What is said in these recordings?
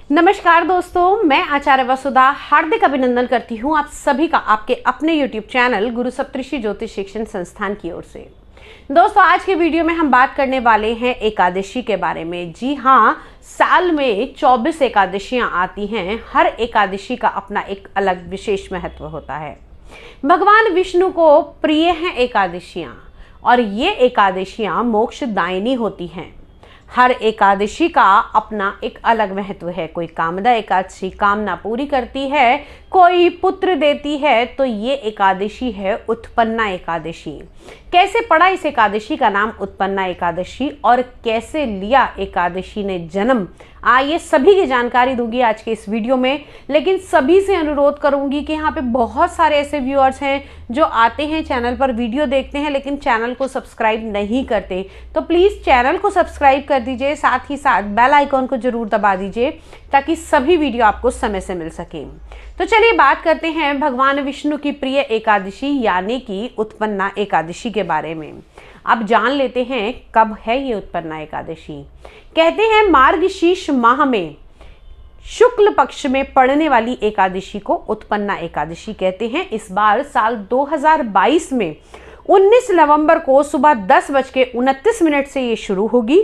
नमस्कार दोस्तों, मैं आचार्य वसुधा हार्दिक अभिनंदन करती हूँ आप सभी का आपके अपने YouTube चैनल गुरु सप्तऋषि ज्योतिष शिक्षण संस्थान की ओर से। दोस्तों, आज के वीडियो में हम बात करने वाले हैं एकादशी के बारे में। जी हाँ, साल में 24 एकादशियाँ आती हैं। हर एकादशी का अपना एक अलग विशेष महत्व होता है। भगवान विष्णु को प्रिय हैं एकादशियाँ और ये एकादशियाँ मोक्षदायिनी होती हैं। हर एकादशी का अपना एक अलग महत्व है। कोई कामदा एकादशी कामना पूरी करती है, कोई पुत्र देती है, तो ये एकादशी है उत्पन्ना एकादशी। कैसे पड़ा इस एकादशी का नाम उत्पन्ना एकादशी और कैसे लिया एकादशी ने जन्म, ये सभी की जानकारी दूंगी आज के इस वीडियो में। लेकिन सभी से अनुरोध करूंगी कि यहाँ पे बहुत सारे ऐसे व्यूअर्स हैं जो आते हैं चैनल पर, वीडियो देखते हैं लेकिन चैनल को सब्सक्राइब नहीं करते, तो प्लीज़ चैनल को सब्सक्राइब कर दीजिए, साथ ही साथ बेल आइकॉन को जरूर दबा दीजिए ताकि सभी वीडियो आपको समय से मिल सके। तो चलिए बात करते हैं भगवान विष्णु की प्रिय एकादशी यानी कि उत्पन्ना एकादशी के बारे में। अब जान लेते हैं कब है ये उत्पन्ना एकादशी। कहते हैं मार्गशीर्ष माह में शुक्ल पक्ष में पड़ने वाली एकादशी को उत्पन्ना एकादशी कहते हैं। इस बार साल 2022 में 19 नवंबर को सुबह 10:29 से ये शुरू होगी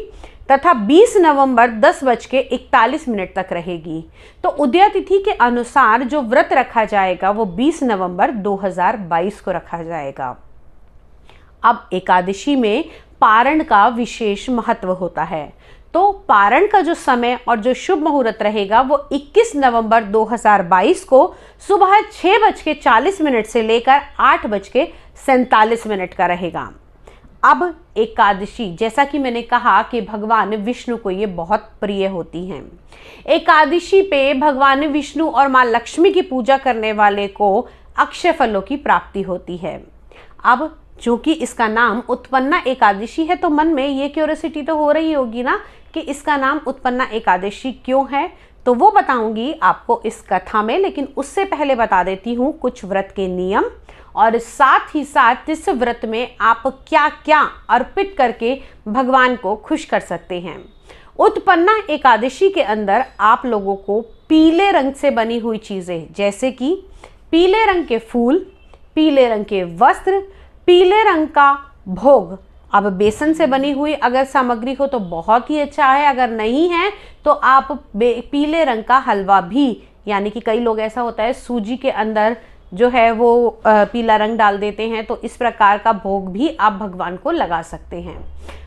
तथा 20 नवंबर 10:41 तक रहेगी। तो उदय तिथि के अनुसार जो व्रत रखा जाएगा वो 20 नवंबर 2022 को रखा जाएगा। अब एकादशी में पारण का विशेष महत्व होता है। तो पारण का जो समय और जो शुभ मुहूर्त रहेगा वो 21 नवंबर 2022 को सुबह 6:40 से लेकर 8:47 का रहेगा। अब एकादशी, जैसा कि मैंने कहा कि भगवान विष्णु को ये बहुत प्रिय होती हैं। एकादशी पे भगवान विष्णु और माँ लक्ष्मी की पूजा करने वाले को अक्षय फलों की प्राप्ति होती है। अब चूंकि इसका नाम उत्पन्ना एकादशी है तो मन में ये क्यूरियोसिटी तो हो रही होगी ना कि इसका नाम उत्पन्ना एकादशी क्यों है, तो वो बताऊंगी आपको इस कथा में। लेकिन उससे पहले बता देती हूँ कुछ व्रत के नियम और साथ ही साथ इस व्रत में आप क्या क्या अर्पित करके भगवान को खुश कर सकते हैं। उत्पन्ना एकादशी के अंदर आप लोगों को पीले रंग से बनी हुई चीज़ें जैसे कि पीले रंग के फूल, पीले रंग के वस्त्र, पीले रंग का भोग। अब बेसन से बनी हुई अगर सामग्री हो तो बहुत ही अच्छा है, अगर नहीं है तो आप पीले रंग का हलवा भी, यानी कि कई लोग ऐसा होता है सूजी के अंदर जो है वो पीला रंग डाल देते हैं, तो इस प्रकार का भोग भी आप भगवान को लगा सकते हैं।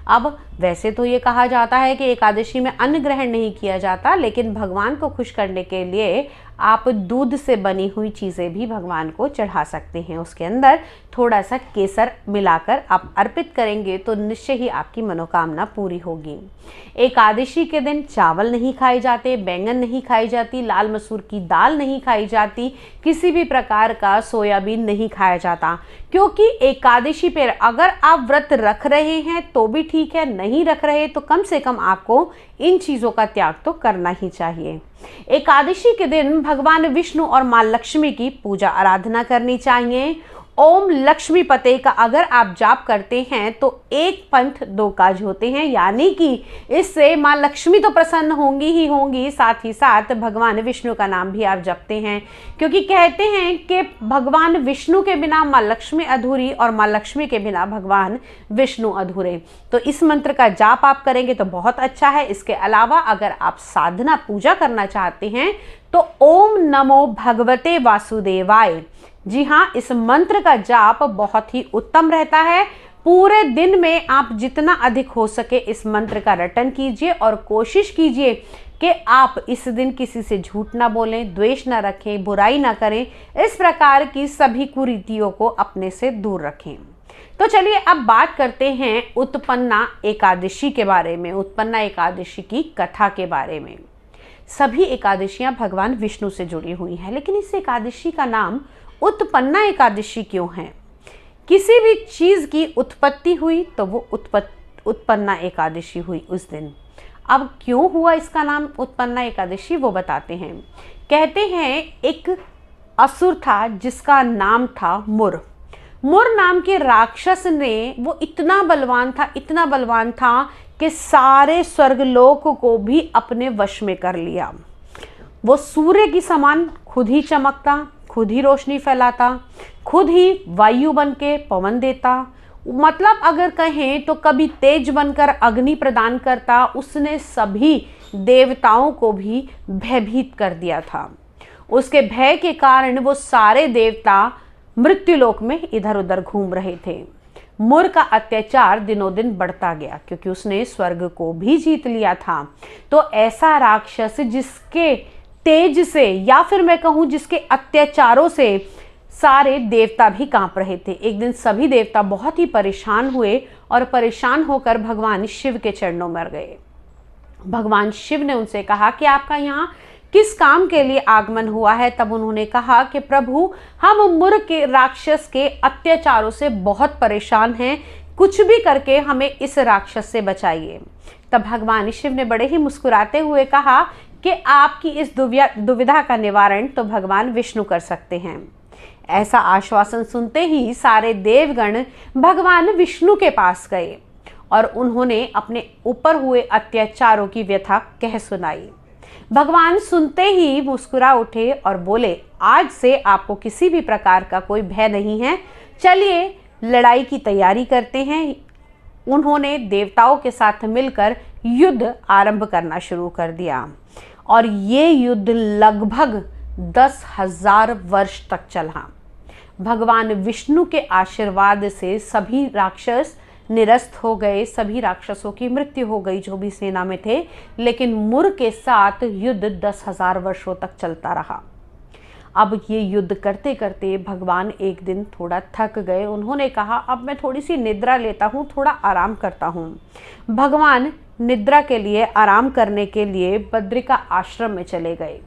अब वैसे तो ये कहा जाता है कि एकादशी में अन्न ग्रहण नहीं किया जाता, लेकिन भगवान को खुश करने के लिए आप दूध से बनी हुई चीज़ें भी भगवान को चढ़ा सकते हैं। उसके अंदर थोड़ा सा केसर मिलाकर आप अर्पित करेंगे तो निश्चय ही आपकी मनोकामना पूरी होगी। एकादशी के दिन चावल नहीं खाए जाते, बैंगन नहीं खाई जाती, लाल मसूर की दाल नहीं खाई जाती, किसी भी प्रकार का सोयाबीन नहीं खाया जाता, क्योंकि एकादशी पर अगर आप व्रत रख रहे हैं तो भी ठीक है, नहीं रख रहे तो कम से कम आपको इन चीज़ों का त्याग तो करना ही चाहिए। एकादशी के दिन भगवान विष्णु और माँ लक्ष्मी की पूजा आराधना करनी चाहिए। ओम लक्ष्मी पते का अगर आप जाप करते हैं तो एक पंथ दो काज होते हैं, यानी कि इससे माँ लक्ष्मी तो प्रसन्न होंगी ही होंगी, साथ ही साथ भगवान विष्णु का नाम भी आप जपते हैं, क्योंकि कहते हैं कि भगवान विष्णु के बिना माँ लक्ष्मी अधूरी और माँ लक्ष्मी के बिना भगवान विष्णु अधूरे। तो इस मंत्र का जाप आप करेंगे तो बहुत अच्छा है। इसके अलावा अगर आप साधना पूजा करना चाहते हैं तो ओम नमो भगवते वासुदेवाय, जी हाँ, इस मंत्र का जाप बहुत ही उत्तम रहता है। पूरे दिन में आप जितना अधिक हो सके इस मंत्र का रटन कीजिए और कोशिश कीजिए कि आप इस दिन किसी से झूठ ना बोलें, द्वेष ना रखें, बुराई ना करें, इस प्रकार की सभी कुरीतियों को अपने से दूर रखें। तो चलिए अब बात करते हैं उत्पन्ना एकादशी के बारे में, उत्पन्ना एकादशी की कथा के बारे में। सभी एकादशियां भगवान विष्णु से जुड़ी हुई हैं, लेकिन इस एकादशी का नाम उत्पन्ना एकादशी क्यों है? किसी भी चीज़ की उत्पत्ति हुई तो वो उत्पन्ना एकादशी हुई उस दिन। अब क्यों हुआ इसका नाम उत्पन्ना एकादशी, वो बताते हैं। कहते हैं एक असुर था जिसका नाम था मुर। मुर नाम के राक्षस ने, वो इतना बलवान था कि सारे स्वर्गलोक को भी अपने वश में कर लिया। वो सूर्य की समान खुद ही चमकता, खुद ही रोशनी फैलाता, खुद ही वायु बन के पवन देता, मतलब अगर कहें तो कभी तेज बनकर अग्नि प्रदान करता। उसने सभी देवताओं को भी भयभीत कर दिया था। उसके भय के कारण वो सारे देवता मृत्युलोक में इधर उधर घूम रहे थे। मुर का अत्याचार दिनों दिन बढ़ता गया, क्योंकि उसने स्वर्ग को भी जीत लिया था। तो ऐसा राक्षस जिसके तेज से, या फिर मैं कहूँ जिसके अत्याचारों से सारे देवता भी कांप रहे थे। एक दिन सभी देवता बहुत ही परेशान हुए और परेशान होकर भगवान शिव के चरणों में गए। भगवान शिव ने उनसे कहा कि आपका यहाँ किस काम के लिए आगमन हुआ है। तब उन्होंने कहा कि प्रभु, हम मुर के राक्षस के अत्याचारों से बहुत परेशान हैं, कुछ भी करके हमें इस राक्षस से बचाइए। तब भगवान शिव ने बड़े ही मुस्कुराते हुए कहा कि आपकी इस दुविधा का निवारण तो भगवान विष्णु कर सकते हैं। ऐसा आश्वासन सुनते ही सारे देवगण भगवान विष्णु के पास गए और उन्होंने अपने ऊपर हुए अत्याचारों की व्यथा कह सुनाई। भगवान सुनते ही मुस्कुरा उठे और बोले, आज से आपको किसी भी प्रकार का कोई भय नहीं है, चलिए लड़ाई की तैयारी करते हैं। उन्होंने देवताओं के साथ मिलकर युद्ध आरंभ करना शुरू कर दिया और ये युद्ध लगभग 10,000 वर्ष तक चला। भगवान विष्णु के आशीर्वाद से सभी राक्षस निरस्त हो गए, सभी राक्षसों की मृत्यु हो गई जो भी सेना में थे। लेकिन मुर के साथ युद्ध 10,000 वर्षों तक चलता रहा। अब ये युद्ध करते करते भगवान एक दिन थोड़ा थक गए। उन्होंने कहा, अब मैं थोड़ी सी निद्रा लेता हूँ, थोड़ा आराम करता हूँ। भगवान निद्रा के लिए, आराम करने के लिए बद्रिका आश्रम में चले गए।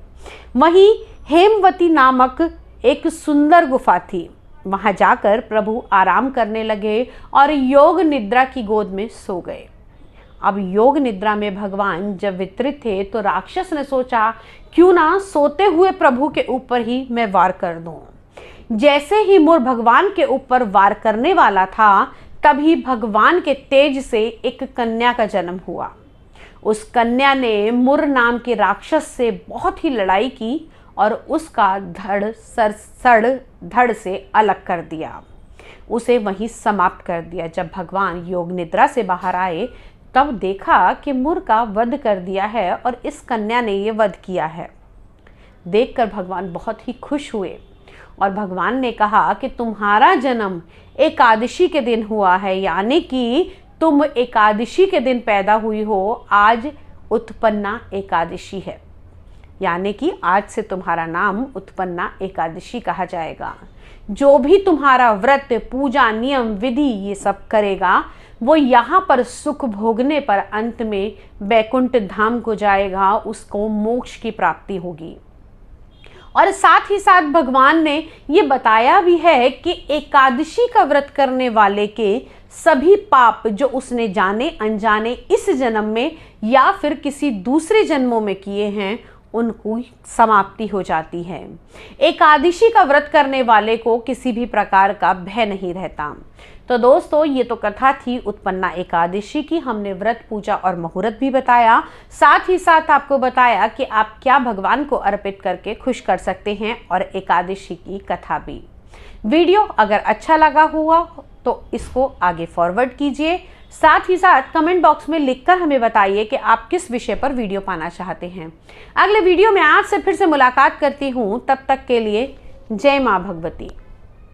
वहीं हेमवती नामक एक सुंदर गुफा थी। वहां जाकर प्रभु आराम करने लगे और योग निद्रा की गोद में सो गए। अब योग निद्रा में भगवान जब वितरित थे तो राक्षस ने सोचा, क्यों ना सोते हुए प्रभु के ऊपर ही मैं वार कर दूं। जैसे ही मुर भगवान के ऊपर वार करने वाला था, तभी भगवान के तेज से एक कन्या का जन्म हुआ। उस कन्या ने मुर नाम के राक्षस से बहुत ही लड़ाई की और उसका धड़ से अलग कर दिया, उसे वहीं समाप्त कर दिया। जब भगवान योग निद्रा से बाहर आए तब देखा कि मुर का वध कर दिया है और इस कन्या ने ये वध किया है। देखकर भगवान बहुत ही खुश हुए और भगवान ने कहा कि तुम्हारा जन्म एकादशी के दिन हुआ है, यानी कि तुम एकादशी के दिन पैदा हुई हो। आज उत्पन्ना एकादशी है, यानी कि आज से तुम्हारा नाम उत्पन्ना एकादशी कहा जाएगा। जो भी तुम्हारा व्रत, पूजा, नियम, विधि ये सब करेगा, वो यहाँ पर सुख भोगने पर अंत में बैकुंठ धाम को जाएगा, उसको मोक्ष की प्राप्ति होगी। और साथ ही साथ भगवान ने ये बताया भी है कि एकादशी का व्रत करने वाले के सभी पाप जो उसने जाने अनजाने इस जन्म में या फिर किसी दूसरे जन्मों में किए हैं, उनको समाप्ति हो जाती है। एकादशी का व्रत करने वाले को किसी भी प्रकार का भय नहीं रहता। तो दोस्तों, ये तो कथा थी उत्पन्ना एकादशी की। हमने व्रत, पूजा और मुहूर्त भी बताया, साथ ही साथ आपको बताया कि आप क्या भगवान को अर्पित करके खुश कर सकते हैं और एकादशी की कथा भी। वीडियो अगर अच्छा लगा हुआ तो इसको आगे फॉरवर्ड कीजिए। साथ ही साथ कमेंट बॉक्स में लिखकर हमें बताइए कि आप किस विषय पर वीडियो पाना चाहते हैं। अगले वीडियो में आपसे फिर से मुलाकात करती हूँ, तब तक के लिए जय माँ भगवती।